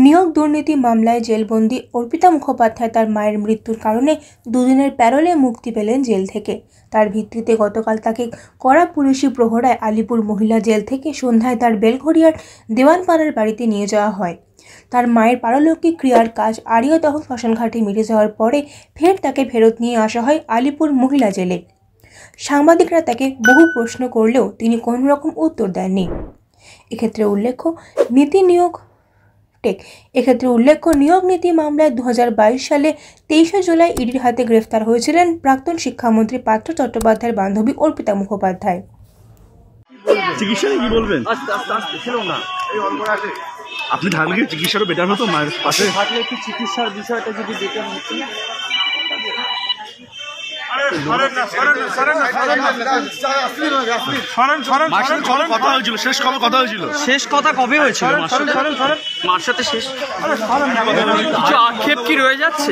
নিয়োগ দুর্নীতি মামলায় জেলবন্দি অর্পিতা মুখোপাধ্যায় তার মায়ের মৃত্যুর কারণে দুদিনের প্যারোলে মুক্তি পেলেন জেল থেকে। তার ভিত্তিতে গতকাল তাকে কড়া পুলিশি প্রহরায় আলিপুর মহিলা জেল থেকে সন্ধ্যায় তার বেলঘরিয়ার দেওয়ানপাড়ার বাড়িতে নিয়ে যাওয়া হয়। তার মায়ের পারলৌকিক ক্রিয়ার কাজ আড়িয়াদহ শ্মশানঘাটে মিটে যাওয়ার পরে ফের তাকে ফেরত নিয়ে আসা হয় আলিপুর মহিলা জেলে। সাংবাদিকরা তাকে বহু প্রশ্ন করলেও তিনি কোনো রকম উত্তর দেননি। এক্ষেত্রে উল্লেখ্য নিয়োগ নীতি মামলায় 2022 সালে 23 জুলাই ইডির হাতে গ্রেফতার হয়েছিলেন প্রাক্তন শিক্ষামন্ত্রী পার্থ চট্টোপাধ্যায়ের বান্ধবী অর্পিতা মুখোপাধ্যায়। চিকিৎসা কি বলবেন? আপনি থাকলে কি চিকিৎসাটা বেটার হতো? মায়ের পাশে থাকলে কি চিকিৎসার বিষয়টা যদি বেটার হতো? শেষ কথা কবে হয়েছিল? মার সাথে শেষ আক্ষেপ কি রয়ে যাচ্ছে?